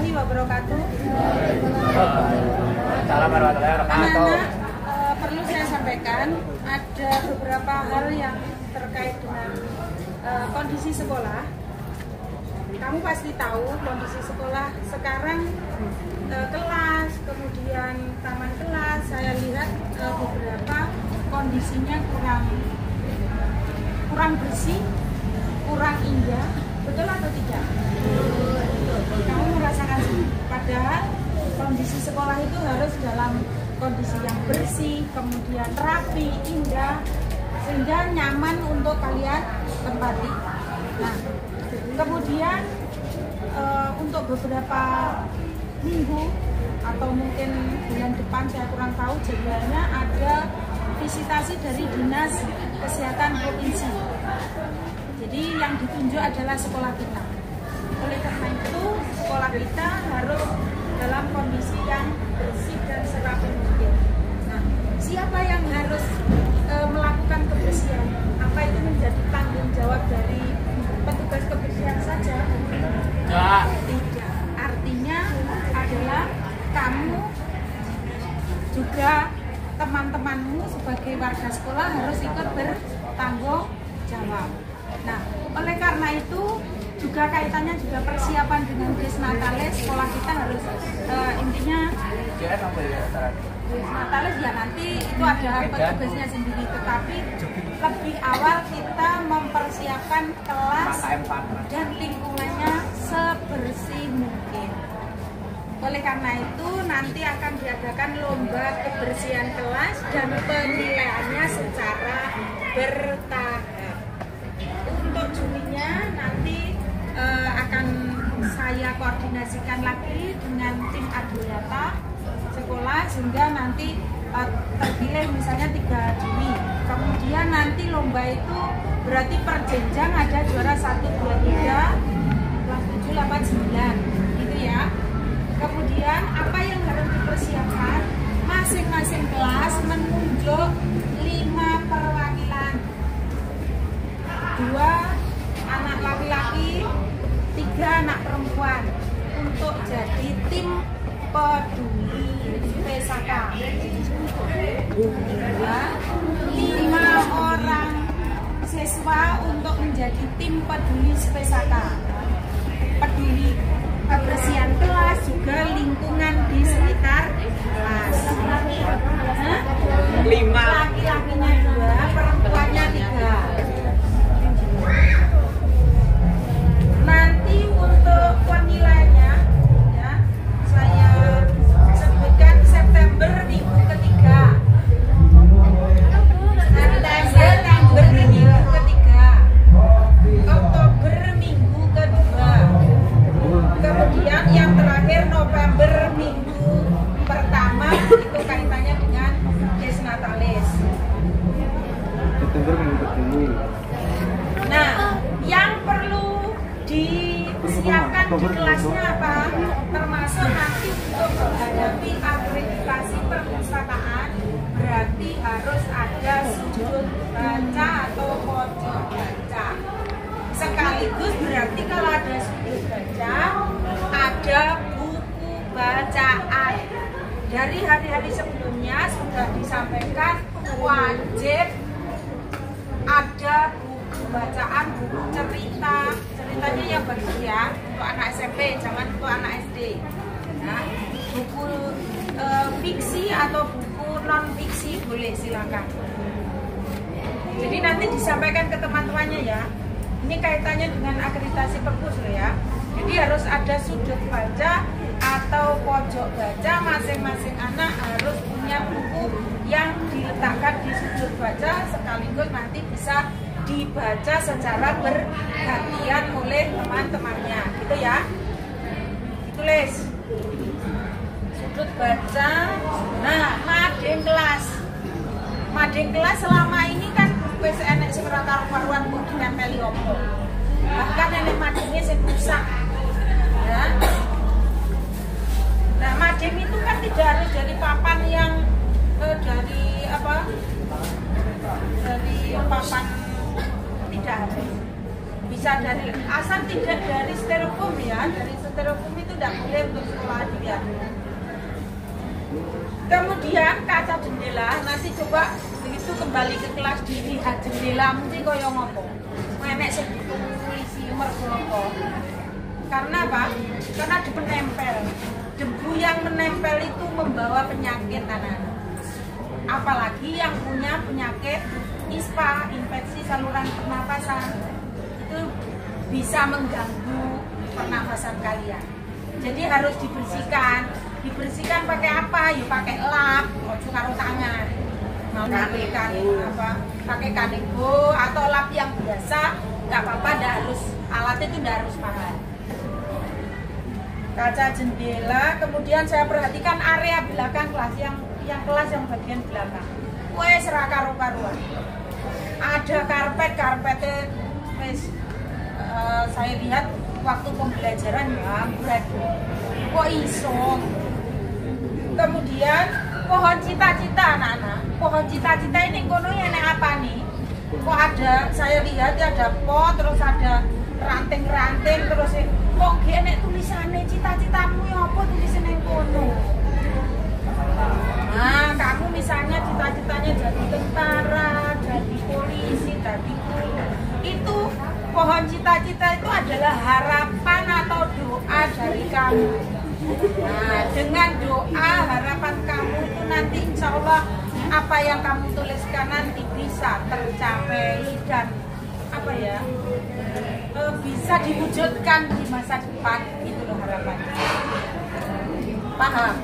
warahmatullahi wabarakatuh. Anak-anak, perlu saya sampaikan ada beberapa hal yang terkait dengan kondisi sekolah. Kamu pasti tahu kondisi sekolah sekarang, kelas, kemudian taman kelas, saya lihat beberapa kondisinya kurang bersih, kurang indah. Betul atau tidak? Kamu merasakan sih? Padahal kondisi sekolah itu harus dalam kondisi yang bersih, kemudian rapi, indah, sehingga nyaman untuk kalian tempati. Nah, kemudian untuk beberapa minggu atau mungkin bulan depan, saya kurang tahu jadwalnya, ada visitasi dari Dinas Kesehatan Provinsi. Jadi yang ditunjuk adalah sekolah kita. Oleh karena itu, sekolah kita harus dalam kondisi yang bersih dan serapi mungkin. Nah, siapa yang harus melakukan kebersihan? Apa itu menjadi tanggung jawab dari petugas kebersihan saja? Tidak. Artinya adalah kamu juga, teman-temanmu sebagai warga sekolah harus ikut bertanggung jawab. Nah, oleh karena itu juga kaitannya juga persiapan dengan Grace Natales. Sekolah kita harus intinya Grace Natales ya nanti itu ada petugasnya sendiri, tetapi lebih awal kita mempersiapkan kelas dan lingkungannya sebersih mungkin. Oleh karena itu nanti akan diadakan lomba kebersihan kelas dan penilaiannya secara bertahap. Untuk Julinya nanti akan saya koordinasikan lagi dengan tim Adwiata sekolah sehingga nanti terpilih misalnya 3 Juli. Kemudian nanti lomba itu berarti per jenjang ada juara 1, 2, 3, kelas 7, 8, 9 gitu ya. Kemudian apa yang harus dipersiapkan? Masing-masing kelas menunjuk 5 perwakilan, 2 anak laki-laki, 3 anak perempuan untuk jadi tim peduli PSK. 5 orang siswa untuk menjadi tim peduli PSK. Peduli kebersihan kelas juga lingkungan di sekitar kelas. 5 laki-lakinya 2, perempuannya 3. Nanti untuk penilaiannya ya, saya sebutkan September minggu ketiga. September minggu ketiga. Oktober minggu kedua. Kemudian yang terakhir November minggu pertama, itu kaitannya dengan Grace Natales. September minggu kedua. Nah, yang perlu disiapkan di kelasnya apa? Termasuk nanti untuk menghadapi akreditasi perpustakaan, berarti harus ada sudut baca atau pojok baca. Sekaligus berarti kalau ada sudut baca, ada buku bacaan. Dari hari-hari sebelumnya sudah disampaikan wajib ada buku bacaan, buku cerita. Ceritanya yang bagus ya, untuk anak SMP, jangan untuk anak SD. Nah, buku fiksi atau buku non fiksi boleh, silakan. Jadi nanti disampaikan ke teman-temannya ya. Ini kaitannya dengan akreditasi perpus loh ya. Jadi harus ada sudut baca atau pojok baca, masing-masing anak harus punya buku yang diletakkan di sudut baca, sekaligus nanti bisa dibaca secara bergantian oleh teman-temannya, gitu ya. Itu les sudut baca. Nah, mading kelas selama ini kan wis enek sing ora karu-karuan kok ditempeli opo. Bahkan enek madingnya sing rusak. Ya. Nah, mading itu kan tidak harus dari papan yang dari papan tidak harus. bisa dari asal tidak dari styrofoam ya, dari styrofoam itu tidak boleh untuk sekolah dia. Kemudian kaca jendela, nanti coba begitu kembali ke kelas dilihat jendela mesti koyo ngopo. Menek segitu isi mergo. Karena apa? Karena menempel. Debu yang menempel itu membawa penyakit anak-anak. Apalagi yang punya penyakit ISPA, infeksi saluran pernapasan, itu bisa mengganggu pernapasan kalian. Jadi harus dibersihkan. Dibersihkan pakai apa? Ya pakai lap, ojo karo tangan. Mau pakai kanebo atau lap yang biasa, nggak apa-apa, alat itu tidak harus mahal. Kaca jendela, kemudian saya perhatikan area belakang kelas yang kelas yang bagian belakang. Wes ra karo-karuan. Ada karpetnya saya lihat waktu pembelajaran ya berat. Kok iso? Kemudian pohon cita-cita anak-anak. Pohon cita-cita ini kono enek apa nih? Kok ada, saya lihat ya ada pot, terus ada ranting-ranting, terus kok enek tulisannya cita-citamu ya apa tulisannya kono? Nah, kamu misalnya cita-citanya jadi tentara, jadi polisi, jadi guru. Itu pohon cita-cita itu adalah harapan atau doa dari kamu. Nah, dengan doa harapan kamu itu nanti insya Allah apa yang kamu tuliskan nanti bisa tercapai dan bisa diwujudkan di masa depan, itu loh harapannya. Paham?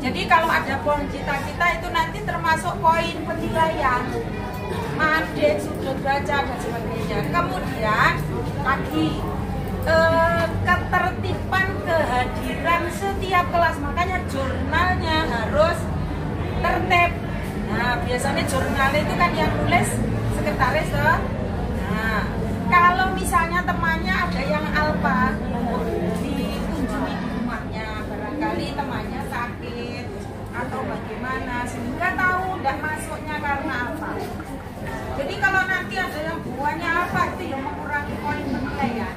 Jadi kalau ada pohon cita-cita itu nanti termasuk poin penilaian, madek, sudut baca dan sebagainya. Kemudian lagi ketertiban kehadiran setiap kelas, makanya jurnalnya harus tertib. Nah, biasanya jurnalnya itu kan yang nulis sekretaris toh. Nah, kalau misalnya temannya ada yang alpa, dikunjungi di rumahnya, barangkali temannya sakit atau bagaimana, sehingga tahu tidak masuknya karena apa. Jadi kalau nanti ada yang buahnya apa, itu yang mengurangi poin penilaian.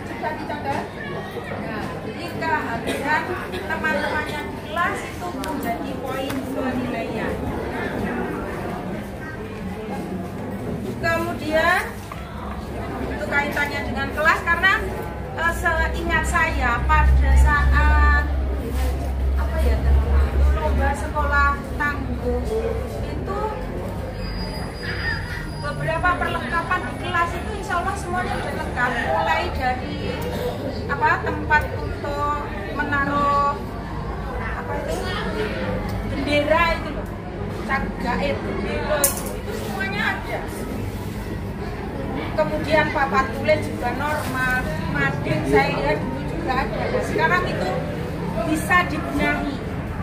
Sudah dicatat? Nah, jadi kehadiran teman-temannya di kelas itu menjadi poin penilaian. Kemudian itu kaitannya dengan kelas karena seingat saya pada saat lomba sekolah tangguh itu beberapa perlengkapan di kelas itu insya Allah semuanya sudah lengkap, mulai dari tempat untuk menaruh bendera itu loh, cat gaib bendera itu semuanya ada. Kemudian papan tulis juga normal, mading saya lihat dulu juga ada. Nah, sekarang itu bisa dibenahi,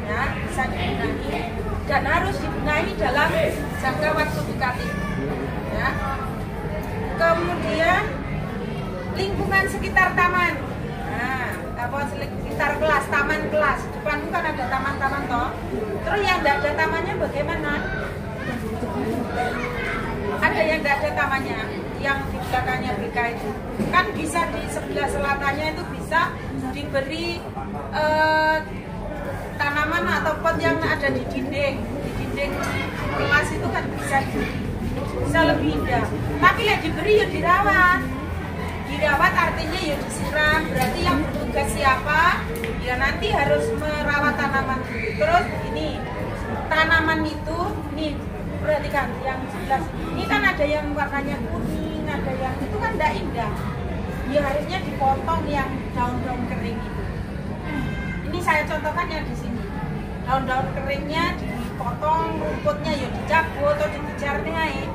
ya, bisa dibenahi dan harus dibenahi dalam jangka waktu dekat ini. Ya. Kemudian lingkungan sekitar taman, sekitar kelas, taman kelas. Depan kan ada taman-taman toh. Terus yang tidak ada tamannya bagaimana? Ada yang tidak ada tamannya, yang di belakangnya BK itu kan bisa di sebelah selatannya itu bisa diberi tanaman atau pot yang ada di dinding kelas itu kan bisa lebih indah. Tapi yang diberi ya dirawat artinya ya disiram, berarti yang bertugas siapa ya nanti harus merawat tanaman. Terus ini tanaman itu nih perhatikan yang sebelah ini kan ada yang warnanya kuning, ada yang itu kan tidak indah ya, harusnya dipotong yang daun-daun kering itu. Ini saya contohkan yang di sini, daun-daun keringnya dipotong, rumputnya ya dicabut atau dikejar nih,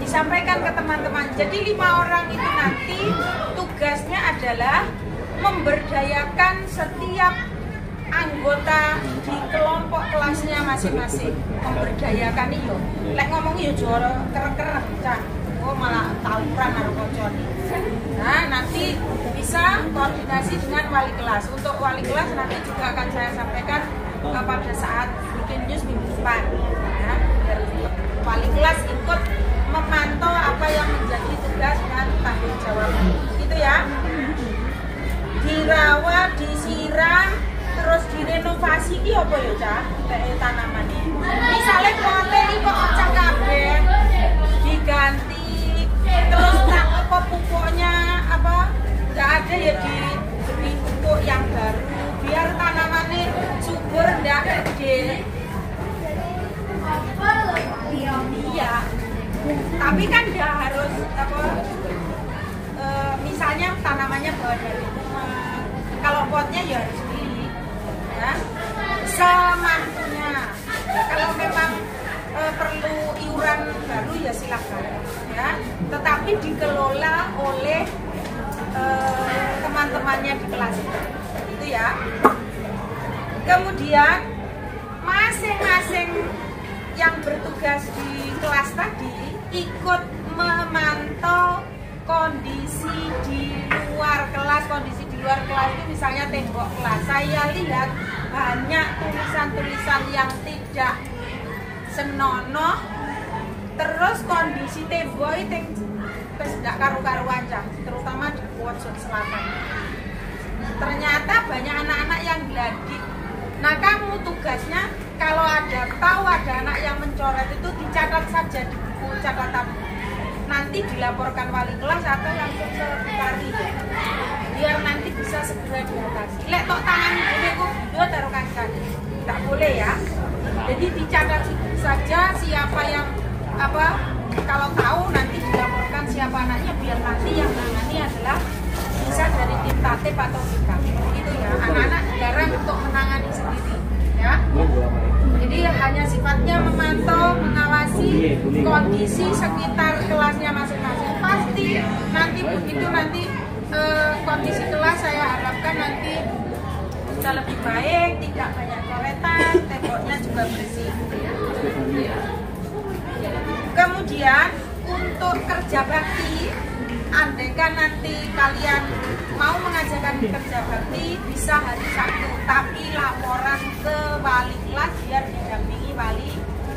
disampaikan ke teman-teman. Jadi 5 orang itu nanti tugasnya adalah memberdayakan setiap anggota di kelompok kelasnya masing-masing. Memberdayakan iyo. Lek ngomong iyo juara kerek-kerek kan. Oh malah tawuran karo koncone. Nah, nanti bisa koordinasi dengan wali kelas. Untuk wali kelas nanti juga akan saya sampaikan pada saat bikin news minggu depan. Ya, biar wali kelas ikut apa ya Cak? Tanaman ini. Misalnya pote ini kok cak kabeh diganti, terus tak apa pupuknya apa nggak ada ya diberi pupuk yang baru biar tanamannya subur ndak gede. Iya. Tapi kan nggak harus apa. Misalnya tanamannya bawa dari rumah. Kalau potnya ya harus beli, ya. Semampunya. Ya, kalau memang perlu iuran baru ya silakan, ya. Tetapi dikelola oleh teman-temannya di kelas itu, ya. Kemudian masing-masing yang bertugas di kelas tadi ikut memantau kondisi di luar kelas. Kondisi di luar kelas itu misalnya tembok kelas. Saya lihat banyak tulisan-tulisan yang tidak senonoh. Terus kondisi tembok itu tidak karu-karuan, terutama di pojok selatan. Ternyata banyak anak-anak yang geladik. Nah, kamu tugasnya kalau tahu ada anak yang mencoret itu dicatat saja di buku catatan. Nanti dilaporkan wali kelas atau langsung ke Bupati, biar nanti bisa segera diatasi. Lek tok tangan ibu kok video taruh kaki, tak boleh ya. Jadi dicatat saja siapa yang apa, kalau tahu nanti dilaporkan siapa anaknya, biar nanti yang menangani adalah bisa dari tim tatip atau kita. Itu ya, anak-anak jarang untuk menangani sendiri, ya. Jadi hanya sifatnya memantau, mengawasi kondisi sekitar kelasnya masing-masing. Pasti nanti begitu kondisi kelas saya harapkan nanti sudah lebih baik, tidak banyak coretan, temboknya juga bersih. Kemudian untuk kerja bakti, andaikan nanti kalian mau mengajarkan kerja bakti bisa hari Sabtu, tapi laporan ke wali kelas biar didampingi wali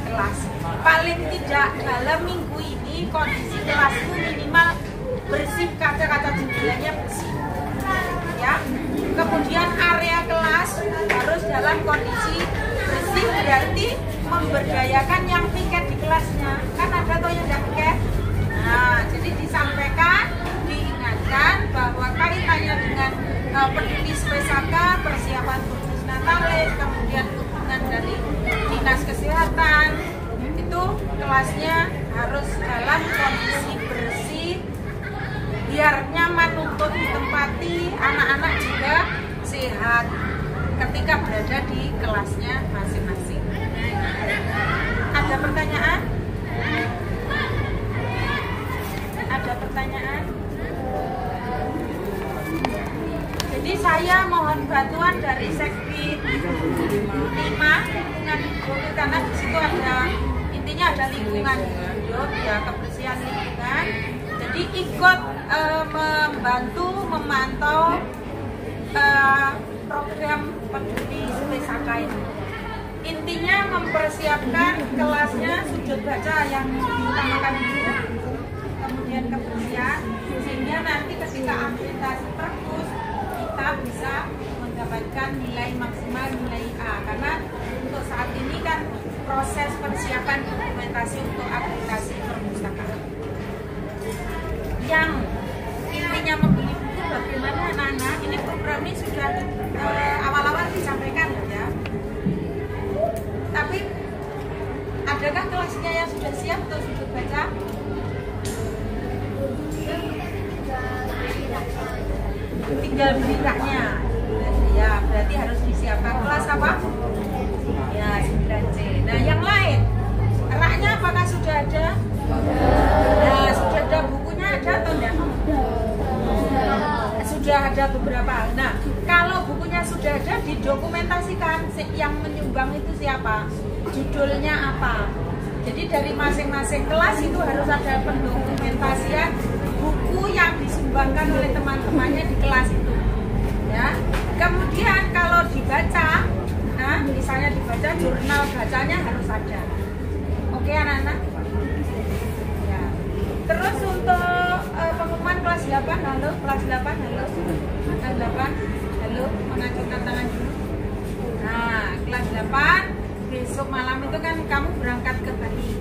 kelas. Paling tidak dalam minggu ini kondisi kelasku minimal bersih, kaca-kaca jendelanya bersih, ya. Kemudian area kelas harus dalam kondisi bersih, berarti memberdayakan yang piket di kelasnya. Kan ada tuh yang tidak piket. Nah, jadi disampaikan, diingatkan bahwa kaitannya dengan peduli Spesaka, persiapan kursus Natalis, kemudian dukungan dari dinas kesehatan, itu kelasnya harus dalam kondisi bersih, biar nyaman untuk ditempati, anak-anak juga sehat ketika berada di kelasnya masing-masing. Ada pertanyaan? Ada pertanyaan? Jadi saya mohon bantuan dari Sekti 5 lingkungan hidup, karena di situ ada intinya ada lingkungan hidup, ya, kebersihan lingkungan. Jadi ikut membantu memantau program peduli Spesaka ini. Intinya mempersiapkan kelasnya sujud baca yang diutamakan itu, kemudian kebersihan, sehingga nanti ketika akreditasi perpus kita bisa mendapatkan nilai maksimal, nilai A. Karena untuk saat ini kan proses persiapan dokumentasi untuk akreditasi perpustakaan. Yang intinya membeli buku bagaimana anak-anak, ini program ini sudah awal-awal disampaikan, ya. Tapi adakah kelasnya yang sudah siap untuk sujud baca? Tinggal beli raknya, ya, berarti harus disiapkan. Kelas apa? Ya, 9C. Nah, yang lain, raknya apakah sudah ada? Nah, sudah ada bukunya, ada atau enggak? Sudah ada beberapa. Nah, kalau bukunya sudah ada, didokumentasikan yang menyumbang itu siapa, judulnya apa. Jadi dari masing-masing kelas itu harus ada pendokumentasian buku yang disumbangkan oleh teman-temannya di kelas itu, ya. Kemudian kalau dibaca, nah misalnya dibaca, jurnal bacanya harus ada. Oke anak-anak, ya. Terus untuk pengumuman kelas 8, halo, kelas 8, halo, kelas 8, halo, mengacungkan tangan dulu. Nah, kelas 8, besok malam itu kan kamu berangkat ke Bali.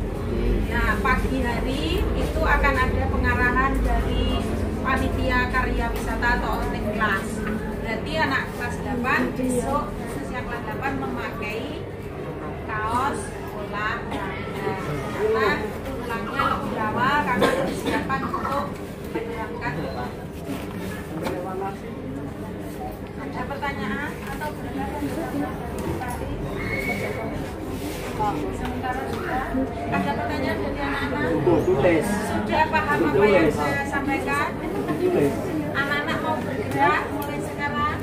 Nah, pagi hari itu akan ada pengarahan dari panitia karya wisata atau outing kelas. Berarti anak kelas 8 besok usia kelas 8 memakai kaos olahraga. Karena pulangnya lebih awal karena persiapan untuk berangkat. Ada pertanyaan atau sementara sudah ada pertanyaan dari anak-anak? Sudah paham apa yang saya sampaikan? Anak-anak mau bergerak mulai sekarang?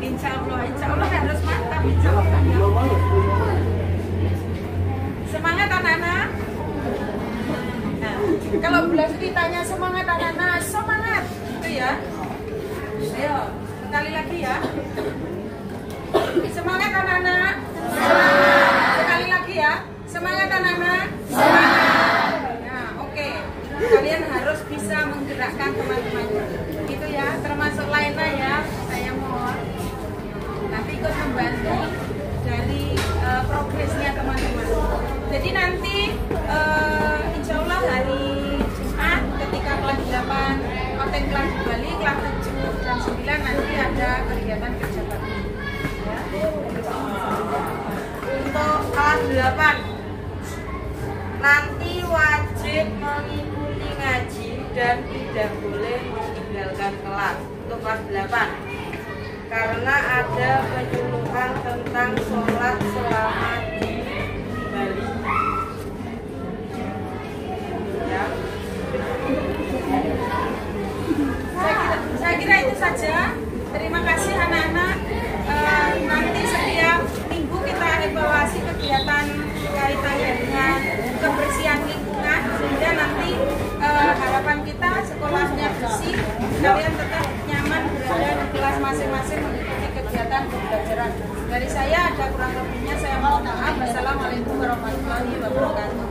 Insya Allah harus mantap. Insya Allah. Semangat anak-anak. Nah, kalau bulan ditanya semangat anak-anak, semangat, itu ya. Ayo, sekali lagi ya. Semangat anak-anak. Sekali lagi ya. Semangat anak-anak. Nah, oke. Kalian harus bisa menggerakkan teman-teman. Itu ya, termasuk Laina ya. Saya mohon nanti ikut membantu dari progresnya teman-teman. Jadi nanti insya Allah hari Jumat ketika kelas 8 outing kelas di Bali, kelas 7 dan 9 nanti ada kegiatan kerja bakti. Ya. Untuk kelas 8 nanti wajib mengikuti ngaji dan tidak boleh meninggalkan kelas untuk kelas 8 karena ada penyuluhan tentang sholat selama di Bali. Ya. Saya kira itu saja. Terima kasih anak-anak. Nanti setiap minggu kita evaluasi kegiatan kaitannya dengan kebersihan lingkungan sehingga nanti harapan kita sekolahnya bersih, kalian tetap nyaman berada di kelas masing-masing mengikuti kegiatan pembelajaran. Dari saya ada kurang lebihnya saya mohon maaf. Wassalamualaikum warahmatullahi wabarakatuh.